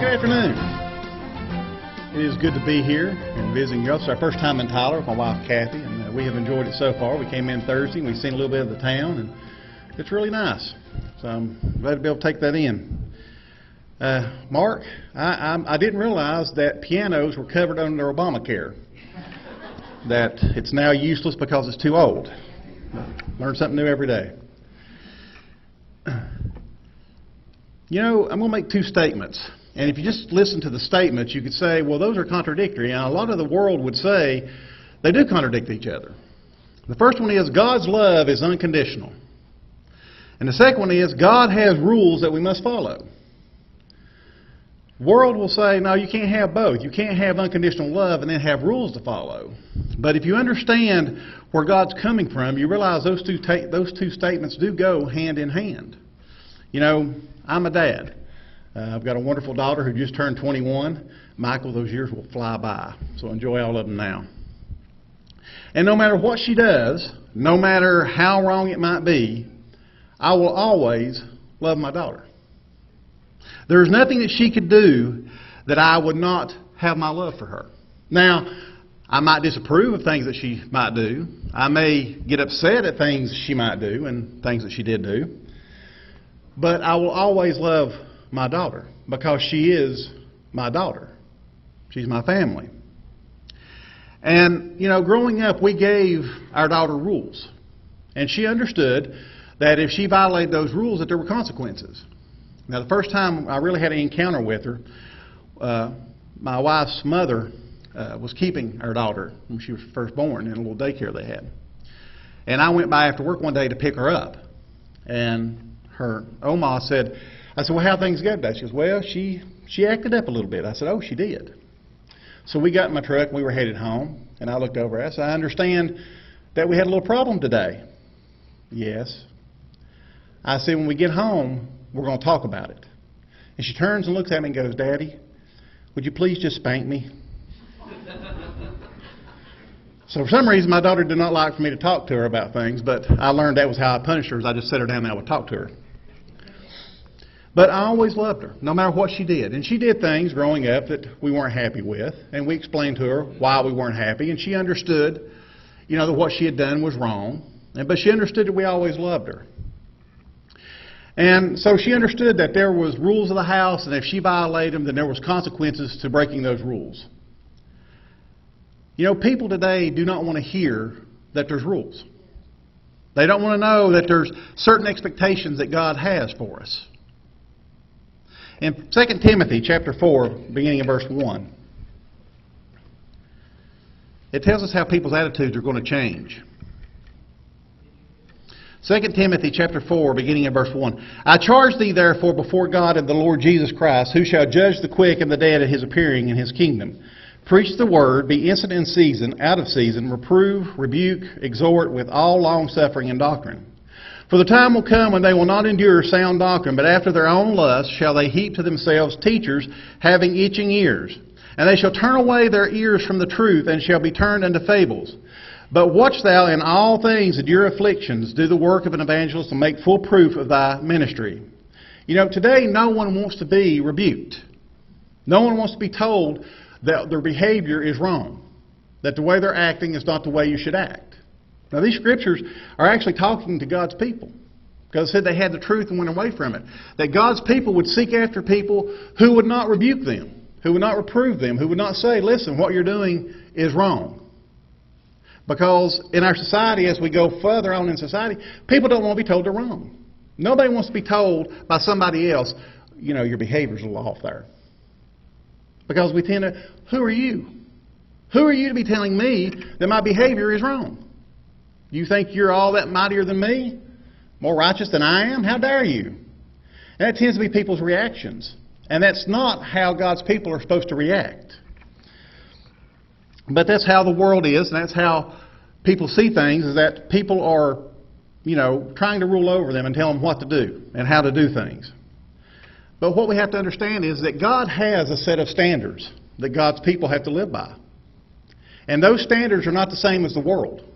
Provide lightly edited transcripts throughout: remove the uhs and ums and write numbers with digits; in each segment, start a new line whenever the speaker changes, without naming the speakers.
Good afternoon. It is good to be here and visiting you. It's our first time in Tyler with my wife Kathy, and we have enjoyed it so far. We came in Thursday and we've seen a little bit of the town, and it's really nice. So I'm glad to be able to take that in. Mark, I didn't realize that pianos were covered under Obamacare. That it's now useless because it's too old. Learn something new every day. You know, I'm going to make two statements. And if you just listen to the statements, you could say, well, those are contradictory. And a lot of the world would say they do contradict each other. The first one is God's love is unconditional. And the second one is God has rules that we must follow. The world will say, no, you can't have both. You can't have unconditional love and then have rules to follow. But if you understand where God's coming from, you realize those two statements do go hand in hand. You know, I'm a dad. I've got a wonderful daughter who just turned 21. Michael, those years will fly by, so enjoy all of them now. And no matter what she does, no matter how wrong it might be, I will always love my daughter. There's nothing that she could do that I would not have my love for her. Now, I might disapprove of things that she might do. I may get upset at things she might do and things that she did do. But I will always love my daughter because she is my daughter. She's my family. And, you know, growing up, we gave our daughter rules. And she understood that if she violated those rules, that there were consequences. Now, the first time I really had an encounter with her, my wife's mother was keeping our daughter when she was first born in a little daycare they had. And I went by after work one day to pick her up. And her Oma said, I said, well, how things go today? She goes, well, she acted up a little bit. I said, oh, she did. So we got in my truck and we were headed home. And I looked over. I said, I understand that we had a little problem today. Yes. I said, when we get home, we're going to talk about it. And she turns and looks at me and goes, Daddy, would you please just spank me? So for some reason, my daughter did not like for me to talk to her about things, but I learned that was how I punished her, is I just set her down and I would talk to her. But I always loved her, no matter what she did. And she did things growing up that we weren't happy with, and we explained to her why we weren't happy, and she understood, you know, that what she had done was wrong, but she understood that we always loved her. And so she understood that there was rules of the house, and if she violated them, then there was consequences to breaking those rules. You know, people today do not want to hear that there's rules. They don't want to know that there's certain expectations that God has for us. In 2 Timothy chapter 4, beginning in verse 1, it tells us how people's attitudes are going to change. 2 Timothy chapter 4, beginning in verse 1. I charge thee therefore before God and the Lord Jesus Christ, who shall judge the quick and the dead at his appearing in his kingdom. Preach the word, be instant in season, out of season, reprove, rebuke, exhort with all longsuffering and doctrine. For the time will come when they will not endure sound doctrine, but after their own lust shall they heap to themselves teachers having itching ears. And they shall turn away their ears from the truth, and shall be turned unto fables. But watch thou in all things endure afflictions, do the work of an evangelist, and make full proof of thy ministry. You know, today no one wants to be rebuked. No one wants to be told that their behavior is wrong, that the way they're acting is not the way you should act. Now, these scriptures are actually talking to God's people, because it said they had the truth and went away from it. That God's people would seek after people who would not rebuke them, who would not reprove them, who would not say, listen, what you're doing is wrong. Because in our society, as we go further on in society, people don't want to be told they're wrong. Nobody wants to be told by somebody else, you know, your behavior's a little off there. Because we tend to, who are you? Who are you to be telling me that my behavior is wrong? You think you're all that mightier than me? More righteous than I am? How dare you? And that tends to be people's reactions. And that's not how God's people are supposed to react. But that's how the world is, and that's how people see things, is that people are, you know, trying to rule over them and tell them what to do and how to do things. But what we have to understand is that God has a set of standards that God's people have to live by. And those standards are not the same as the world.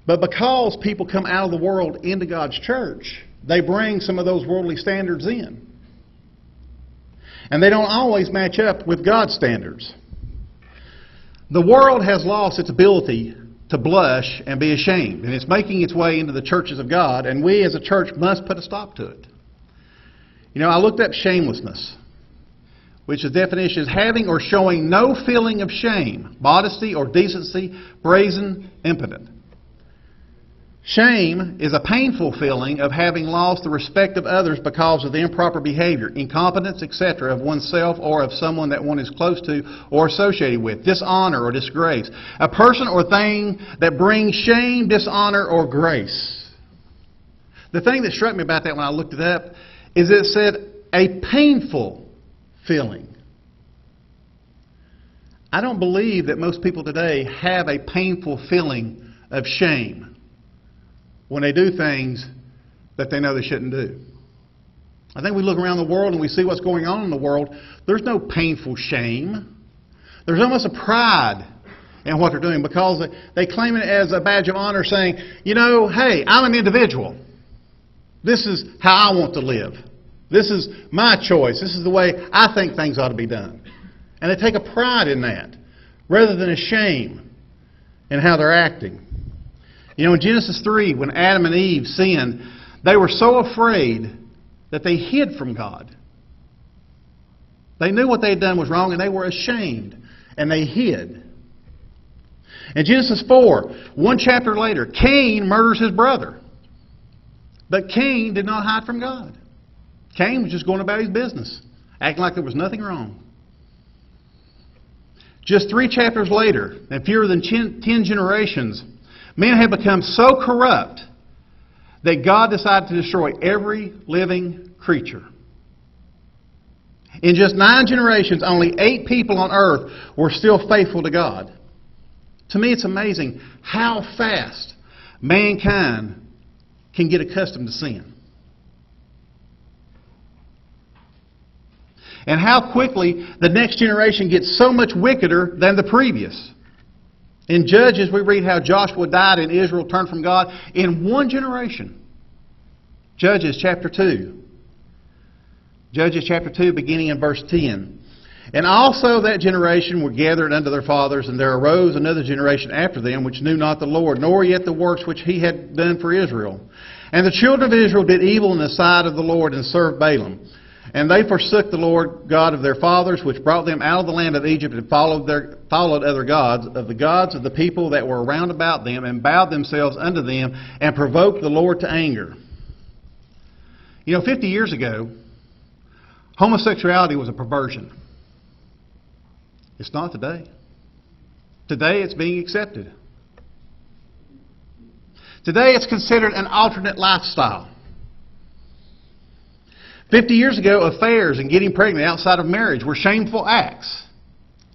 But because people come out of the world into God's church, they bring some of those worldly standards in. And they don't always match up with God's standards. The world has lost its ability to blush and be ashamed, and it's making its way into the churches of God, and we as a church must put a stop to it. You know, I looked up shamelessness, which the definition is having or showing no feeling of shame, modesty or decency, brazen, impotent. Shame is a painful feeling of having lost the respect of others because of the improper behavior, incompetence, etc. of oneself or of someone that one is close to or associated with, dishonor or disgrace. A person or thing that brings shame, dishonor, or grace. The thing that struck me about that when I looked it up is it said a painful feeling. I don't believe that most people today have a painful feeling of shame when they do things that they know they shouldn't do. I think we look around the world and we see what's going on in the world. There's no painful shame. There's almost a pride in what they're doing because they claim it as a badge of honor, saying, you know, hey, I'm an individual. This is how I want to live. This is my choice. This is the way I think things ought to be done. And they take a pride in that rather than a shame in how they're acting. You know, in Genesis 3, when Adam and Eve sinned, they were so afraid that they hid from God. They knew what they had done was wrong, and they were ashamed, and they hid. In Genesis 4, one chapter later, Cain murders his brother. But Cain did not hide from God. Cain was just going about his business, acting like there was nothing wrong. Just 3 chapters later, and fewer than 10 generations, men have become so corrupt that God decided to destroy every living creature. In just 9 generations, only 8 people on earth were still faithful to God. To me, it's amazing how fast mankind can get accustomed to sin. And how quickly the next generation gets so much wickeder than the previous. In Judges, we read how Joshua died and Israel turned from God in 1 generation. Judges chapter 2. Judges chapter 2, beginning in verse 10. And also that generation were gathered unto their fathers, and there arose another generation after them, which knew not the Lord, nor yet the works which He had done for Israel. And the children of Israel did evil in the sight of the Lord, and served Balaam. And they forsook the Lord God of their fathers, which brought them out of the land of Egypt, and followed other gods, of the people that were round about them, and bowed themselves unto them, and provoked the Lord to anger. You know, 50 years ago, homosexuality was a perversion. It's not today. Today it's being accepted. Today it's considered an alternate lifestyle. 50 years ago, affairs and getting pregnant outside of marriage were shameful acts.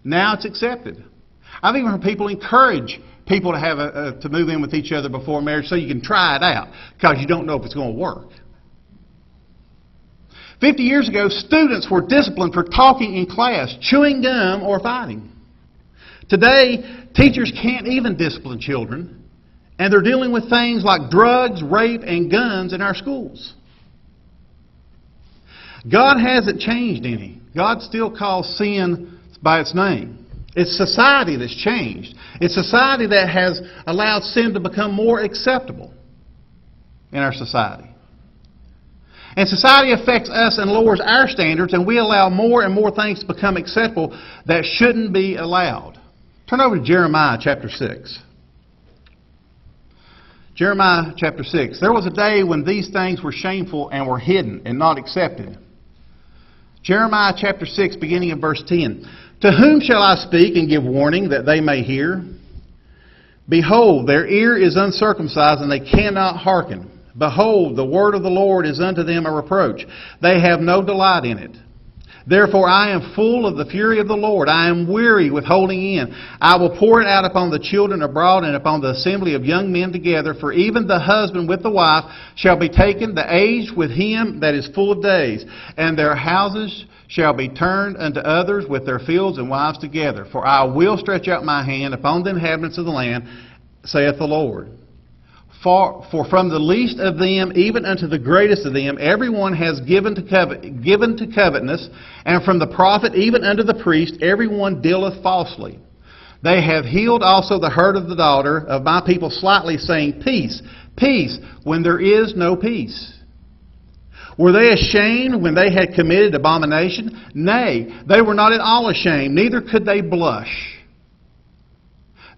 Now it's accepted. I've even heard people encourage people to have to move in with each other before marriage so you can try it out because you don't know if it's going to work. 50 years ago, students were disciplined for talking in class, chewing gum, or fighting. Today, teachers can't even discipline children, and they're dealing with things like drugs, rape, and guns in our schools. God hasn't changed any. God still calls sin by its name. It's society that's changed. It's society that has allowed sin to become more acceptable in our society. And society affects us and lowers our standards, and we allow more and more things to become acceptable that shouldn't be allowed. Turn over to Jeremiah chapter 6. Jeremiah chapter 6. There was a day when these things were shameful and were hidden and not accepted. Jeremiah chapter 6, beginning in verse 10. To whom shall I speak and give warning that they may hear? Behold, their ear is uncircumcised, and they cannot hearken. Behold, the word of the Lord is unto them a reproach. They have no delight in it. Therefore I am full of the fury of the Lord. I am weary with holding in. I will pour it out upon the children abroad and upon the assembly of young men together. For even the husband with the wife shall be taken, the aged with him that is full of days. And their houses shall be turned unto others with their fields and wives together. For I will stretch out my hand upon the inhabitants of the land, saith the Lord. For from the least of them even unto the greatest of them everyone has given to covetousness, and from the prophet even unto the priest everyone dealeth falsely. They have healed also the hurt of the daughter of my people slightly, saying, Peace, peace, when there is no peace. Were they ashamed when they had committed abomination? Nay, they were not at all ashamed, neither could they blush.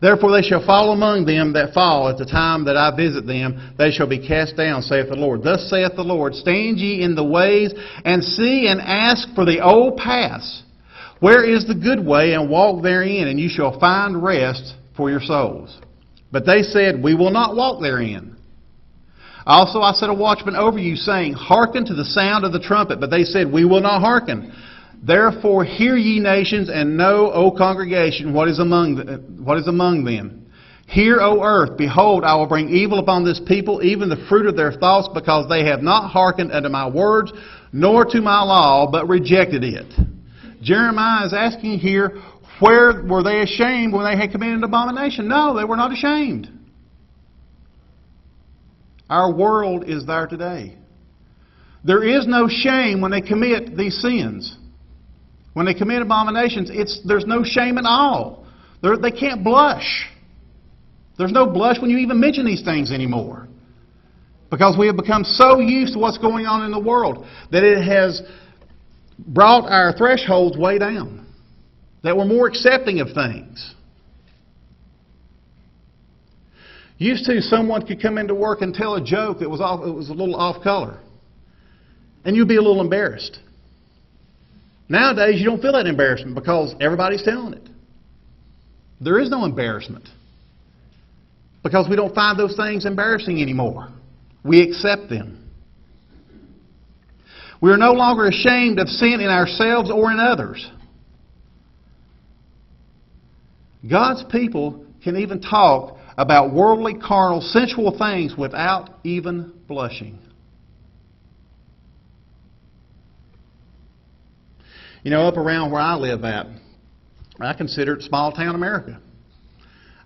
Therefore they shall fall among them that fall at the time that I visit them. They shall be cast down, saith the Lord. Thus saith the Lord, Stand ye in the ways, and see and ask for the old paths. Where is the good way, and walk therein, and you shall find rest for your souls. But they said, We will not walk therein. Also I set a watchman over you, saying, Hearken to the sound of the trumpet. But they said, We will not hearken. Therefore hear ye nations, and know, O congregation, what is among them. Hear, O earth, behold, I will bring evil upon this people, even the fruit of their thoughts, because they have not hearkened unto my words, nor to my law, but rejected it. Jeremiah is asking here, where were they ashamed when they had committed an abomination? No, they were not ashamed. Our world is there today. There is no shame when they commit these sins. When they commit abominations, there's no shame at all. They can't blush. There's no blush when you even mention these things anymore. Because we have become so used to what's going on in the world that it has brought our thresholds way down. That we're more accepting of things. Used to, someone could come into work and tell a joke that was a little off color. And you'd be a little embarrassed. Nowadays, you don't feel that embarrassment because everybody's telling it. There is no embarrassment. Because we don't find those things embarrassing anymore. We accept them. We are no longer ashamed of sin in ourselves or in others. God's people can even talk about worldly, carnal, sensual things without even blushing. You know, up around where I live at, I consider it small town America.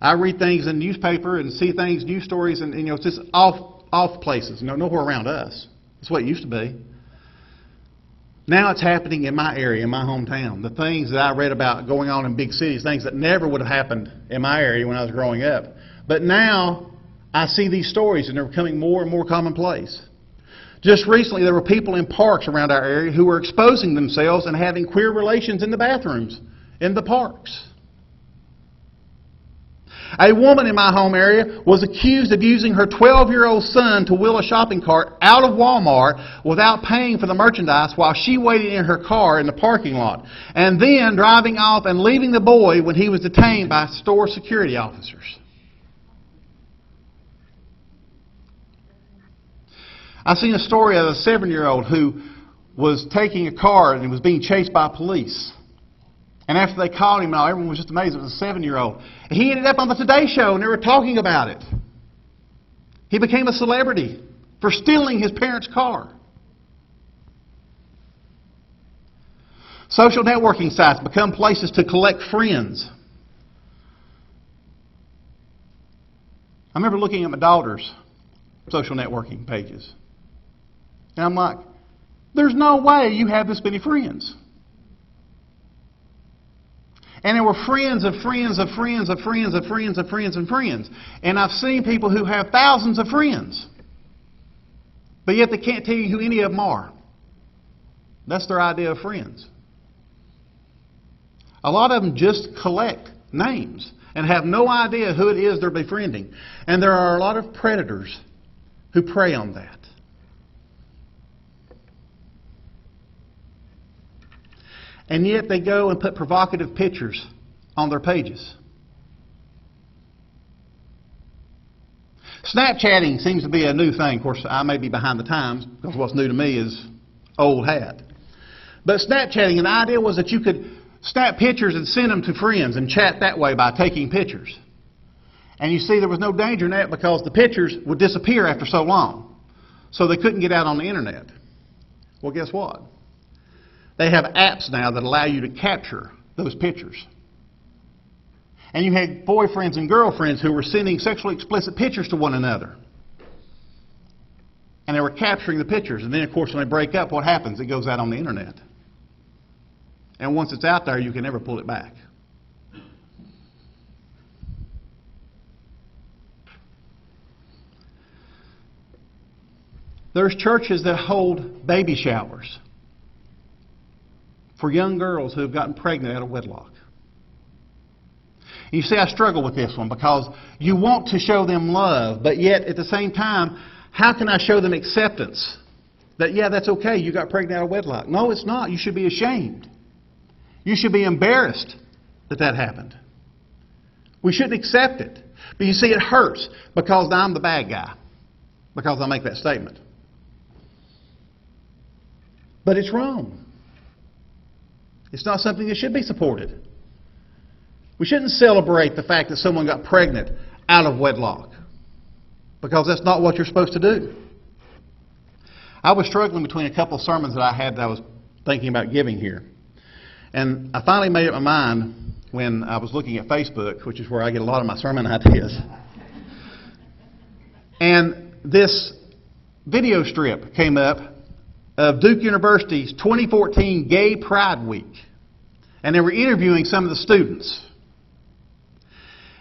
I read things in the newspaper and see things, news stories, and it's just off places. Nowhere around us. That's what it used to be. Now it's happening in my area, in my hometown. The things that I read about going on in big cities, things that never would have happened in my area when I was growing up. But now I see these stories and they're becoming more and more commonplace. Just recently there were people in parks around our area who were exposing themselves and having queer relations in the bathrooms, in the parks. A woman in my home area was accused of using her 12-year-old son to wheel a shopping cart out of Walmart without paying for the merchandise while she waited in her car in the parking lot, and then driving off and leaving the boy when he was detained by store security officers. I've seen a story of a 7-year-old who was taking a car and was being chased by police. And after they caught him, everyone was just amazed. It was a 7-year-old. He ended up on the Today Show, and they were talking about it. He became a celebrity for stealing his parents' car. Social networking sites become places to collect friends. I remember looking at my daughter's social networking pages. And I'm like, there's no way you have this many friends. And there were friends of friends of friends of friends of friends of friends and friends. And I've seen people who have thousands of friends. But yet they can't tell you who any of them are. That's their idea of friends. A lot of them just collect names and have no idea who it is they're befriending. And there are a lot of predators who prey on that. And yet they go and put provocative pictures on their pages. Snapchatting seems to be a new thing. Of course, I may be behind the times because what's new to me is old hat. But Snapchatting, and the idea was that you could snap pictures and send them to friends and chat that way by taking pictures. And you see there was no danger in that because the pictures would disappear after so long. So they couldn't get out on the internet. Well, guess what? They have apps now that allow you to capture those pictures. And you had boyfriends and girlfriends who were sending sexually explicit pictures to one another. And they were capturing the pictures. And then, of course, when they break up, what happens? It goes out on the internet. And once it's out there, you can never pull it back. There's churches that hold baby showers for young girls who have gotten pregnant out of wedlock. You see, I struggle with this one because you want to show them love, but yet at the same time, how can I show them acceptance? That, yeah, that's okay, you got pregnant out of wedlock. No, it's not. You should be ashamed. You should be embarrassed that that happened. We shouldn't accept it. But you see, it hurts because I'm the bad guy, because I make that statement. But it's wrong. It's not something that should be supported. We shouldn't celebrate the fact that someone got pregnant out of wedlock, because that's not what you're supposed to do. I was struggling between a couple of sermons that I had that I was thinking about giving here. And I finally made up my mind when I was looking at Facebook, which is where I get a lot of my sermon ideas. And this video strip came up of Duke University's 2014 Gay Pride Week. And they were interviewing some of the students.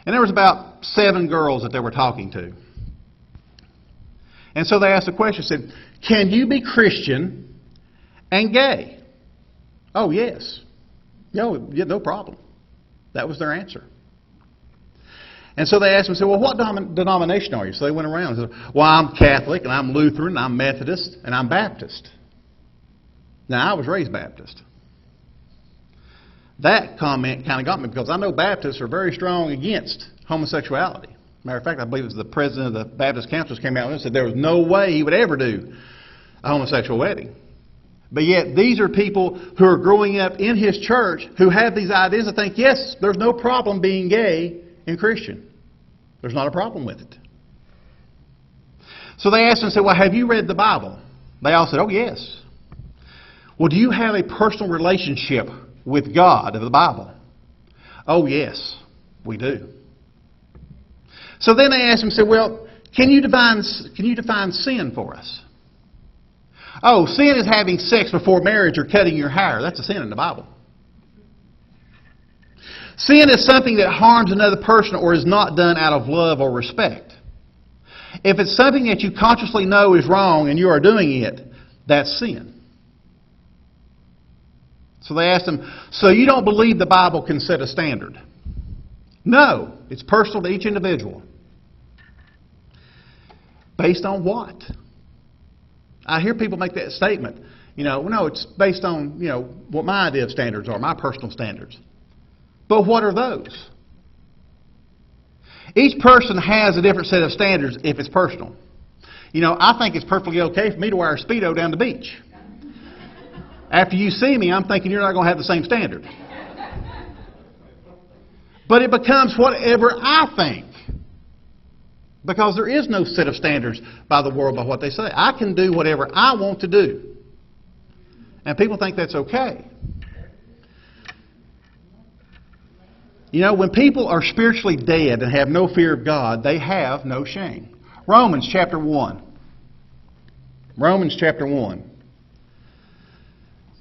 And there was about 7 girls that they were talking to. And so they asked a question, said, can you be Christian and gay? Oh, yes. No problem. That was their answer. And so they asked them, said, well, what denomination are you? So they went around and said, well, I'm Catholic, and I'm Lutheran, and I'm Methodist, and I'm Baptist. Now, I was raised Baptist. That comment kind of got me, because I know Baptists are very strong against homosexuality. Matter of fact, I believe it was the president of the Baptist Council came out and said there was no way he would ever do a homosexual wedding. But yet, these are people who are growing up in his church who have these ideas and think, yes, there's no problem being gay and Christian. There's not a problem with it. So they asked him and said, well, have you read the Bible? They all said, oh, yes. Well, do you have a personal relationship with God of the Bible? Oh, yes, we do. So then they asked him, said, well, can you define sin for us? Oh, sin is having sex before marriage or cutting your hair. That's a sin in the Bible. Sin is something that harms another person or is not done out of love or respect. If it's something that you consciously know is wrong and you are doing it, that's sin. So they asked him, so you don't believe the Bible can set a standard? No, it's personal to each individual. Based on what? I hear people make that statement. No, it's based on, what my idea of standards are, my personal standards. But what are those? Each person has a different set of standards if it's personal. I think it's perfectly okay for me to wear a Speedo down the beach. After you see me, I'm thinking you're not going to have the same standard. But it becomes whatever I think. Because there is no set of standards by the world by what they say. I can do whatever I want to do. And people think that's okay. When people are spiritually dead and have no fear of God, they have no shame. Romans chapter 1. Romans chapter 1.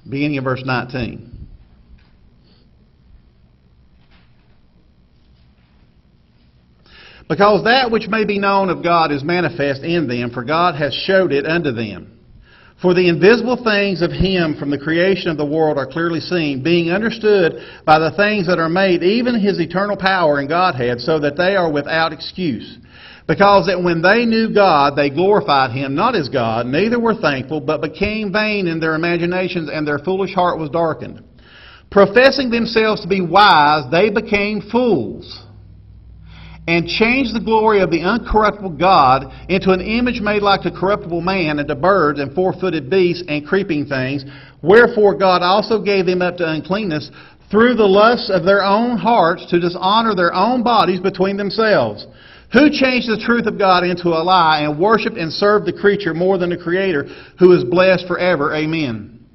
Beginning of verse 19. Because that which may be known of God is manifest in them, for God has showed it unto them. For the invisible things of Him from the creation of the world are clearly seen, being understood by the things that are made, even His eternal power and Godhead, so that they are without excuse. Because that when they knew God, they glorified Him not as God, neither were thankful, but became vain in their imaginations, and their foolish heart was darkened. Professing themselves to be wise, they became fools, and changed the glory of the uncorruptible God into an image made like to corruptible man, and to birds, and four-footed beasts, and creeping things. Wherefore God also gave them up to uncleanness through the lusts of their own hearts, to dishonor their own bodies between themselves. Who changed the truth of God into a lie, and worshipped and served the creature more than the Creator, who is blessed forever. Amen.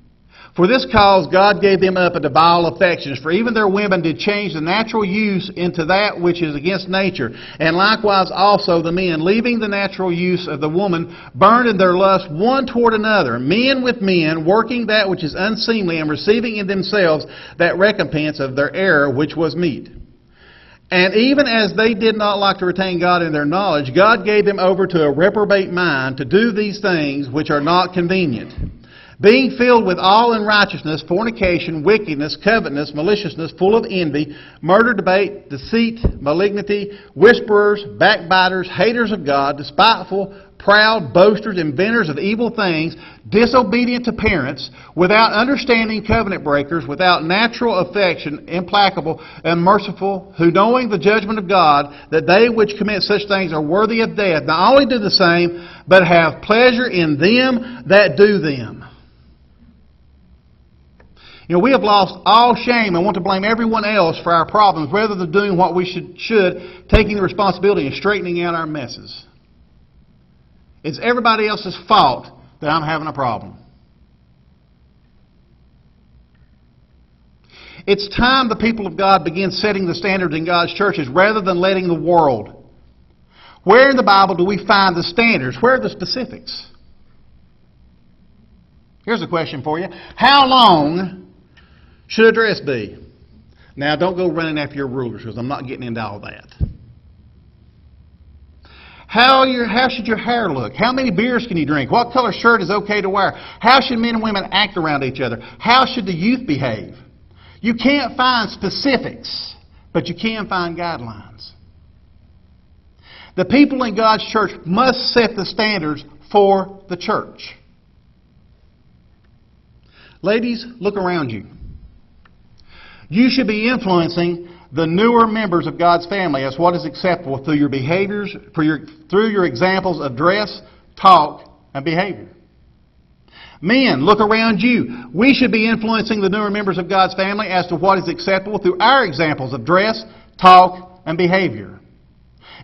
For this cause God gave them up unto vile affections, for even their women did change the natural use into that which is against nature. And likewise also the men, leaving the natural use of the woman, burned in their lust one toward another, men with men, working that which is unseemly, and receiving in themselves that recompense of their error which was meet. And even as they did not like to retain God in their knowledge, God gave them over to a reprobate mind to do these things which are not convenient, being filled with all unrighteousness, fornication, wickedness, covetousness, maliciousness, full of envy, murder, debate, deceit, malignity, whisperers, backbiters, haters of God, despiteful, proud, boasters, inventors of evil things, disobedient to parents, without understanding, covenant breakers, without natural affection, implacable, unmerciful, who knowing the judgment of God, that they which commit such things are worthy of death, not only do the same, but have pleasure in them that do them. You know, we have lost all shame and want to blame everyone else for our problems rather than doing what we should, taking the responsibility and straightening out our messes. It's everybody else's fault that I'm having a problem. It's time the people of God begin setting the standards in God's churches rather than letting the world. Where in the Bible do we find the standards? Where are the specifics? Here's a question for you. How long should a dress be? Now, don't go running after your rulers, because I'm not getting into all that. How should your hair look? How many beers can you drink? What color shirt is okay to wear? How should men and women act around each other? How should the youth behave? You can't find specifics, but you can find guidelines. The people in God's church must set the standards for the church. Ladies, look around you. You should be influencing the newer members of God's family as what is acceptable through your behaviors, through your examples of dress, talk, and behavior. Men, look around you. We should be influencing the newer members of God's family as to what is acceptable through our examples of dress, talk, and behavior.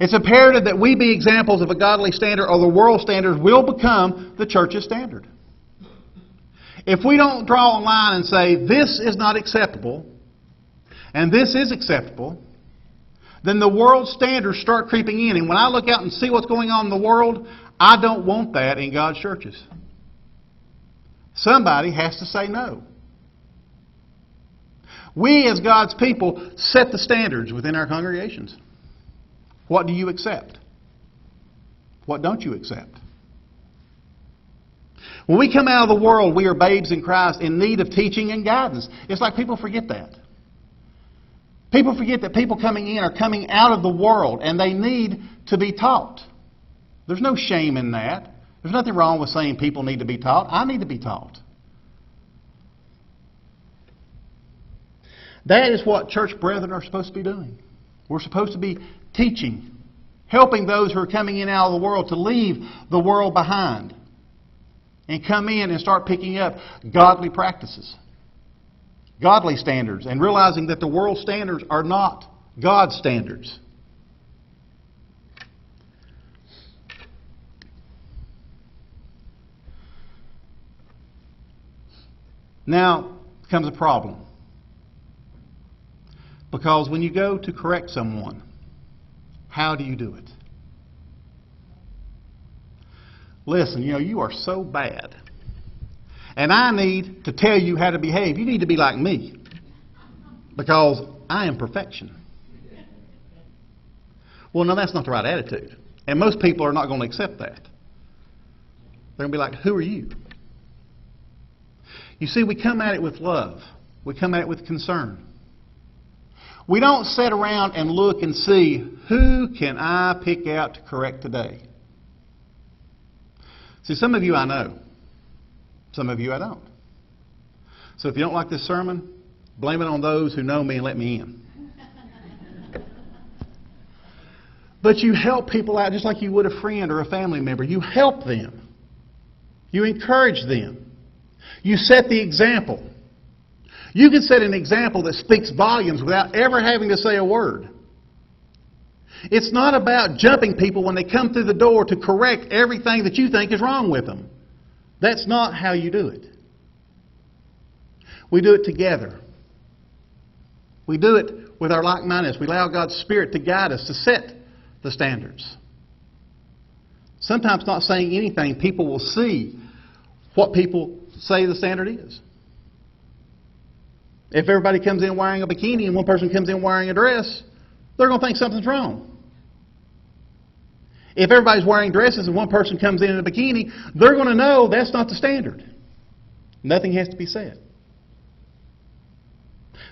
It's imperative that we be examples of a godly standard, or the world standards will become the church's standard. If we don't draw a line and say, this is not acceptable, and this is acceptable, then the world standards start creeping in. And when I look out and see what's going on in the world, I don't want that in God's churches. Somebody has to say no. We as God's people set the standards within our congregations. What do you accept? What don't you accept? When we come out of the world, we are babes in Christ in need of teaching and guidance. It's like people forget that. People forget that people coming in are coming out of the world and they need to be taught. There's no shame in that. There's nothing wrong with saying people need to be taught. I need to be taught. That is what church brethren are supposed to be doing. We're supposed to be teaching, helping those who are coming in out of the world to leave the world behind and come in and start picking up godly practices, godly standards, and realizing that the world standards are not God's standards. Now comes a problem. Because when you go to correct someone, how do you do it? Listen, you are so bad. And I need to tell you how to behave. You need to be like me. Because I am perfection. Well, no, that's not the right attitude. And most people are not going to accept that. They're going to be like, who are you? You see, we come at it with love. We come at it with concern. We don't sit around and look and see, who can I pick out to correct today? See, some of you I know. Some of you I don't. So if you don't like this sermon, blame it on those who know me and let me in. But you help people out just like you would a friend or a family member. You help them. You encourage them. You set the example. You can set an example that speaks volumes without ever having to say a word. It's not about jumping people when they come through the door to correct everything that you think is wrong with them. That's not how you do it. We do it together. We do it with our like-mindedness. We allow God's Spirit to guide us, to set the standards. Sometimes not saying anything, people will see what people say the standard is. If everybody comes in wearing a bikini and one person comes in wearing a dress, they're going to think something's wrong. If everybody's wearing dresses and one person comes in a bikini, they're going to know that's not the standard. Nothing has to be said.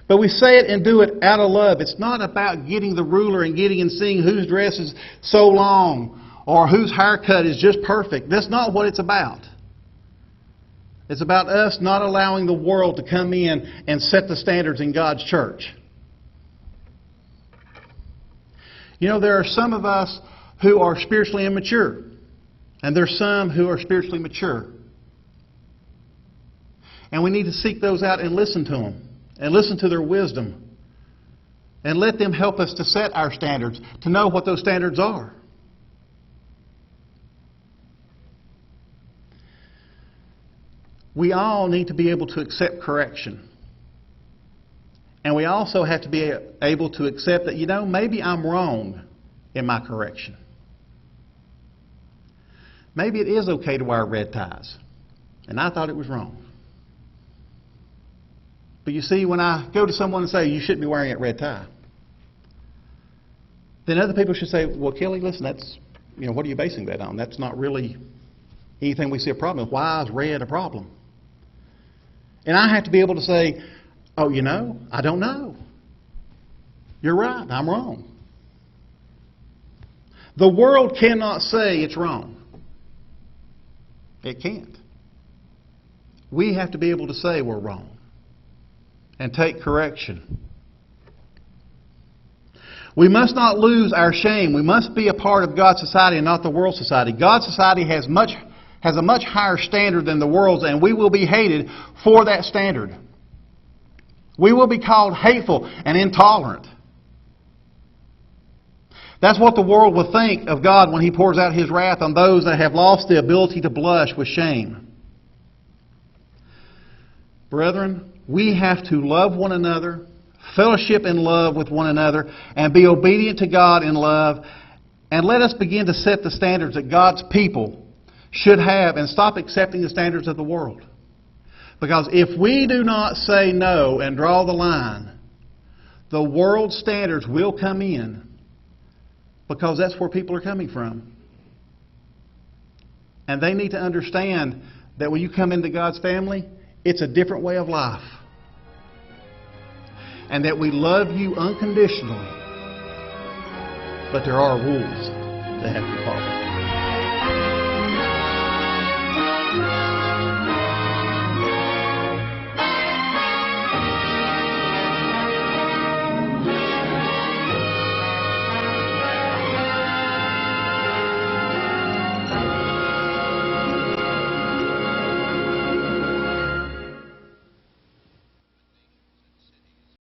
But we say it and do it out of love. It's not about getting the ruler and getting and seeing whose dress is so long or whose haircut is just perfect. That's not what it's about. It's about us not allowing the world to come in and set the standards in God's church. You know, there are some of us who are spiritually immature, and there's some who are spiritually mature. And we need to seek those out and listen to them, and listen to their wisdom, and let them help us to set our standards, to know what those standards are. We all need to be able to accept correction. And we also have to be able to accept that, maybe I'm wrong in my correction. Maybe it is okay to wear red ties, and I thought it was wrong. But you see, when I go to someone and say, you shouldn't be wearing that red tie, then other people should say, well, Kelly, listen, that's, what are you basing that on? That's not really anything we see a problem with. Why is red a problem? And I have to be able to say, oh, I don't know. You're right, I'm wrong. The world cannot say it's wrong. It can't. We have to be able to say we're wrong and take correction. We must not lose our shame. We must be a part of God's society and not the world's society. God's society has a much higher standard than the world's, and we will be hated for that standard. We will be called hateful and intolerant. That's what the world will think of God when He pours out His wrath on those that have lost the ability to blush with shame. Brethren, we have to love one another, fellowship in love with one another, and be obedient to God in love. And let us begin to set the standards that God's people should have and stop accepting the standards of the world. Because if we do not say no and draw the line, the world's standards will come in, because that's where people are coming from. And they need to understand that when you come into God's family, it's a different way of life. And that we love you unconditionally. But there are rules that have to be followed.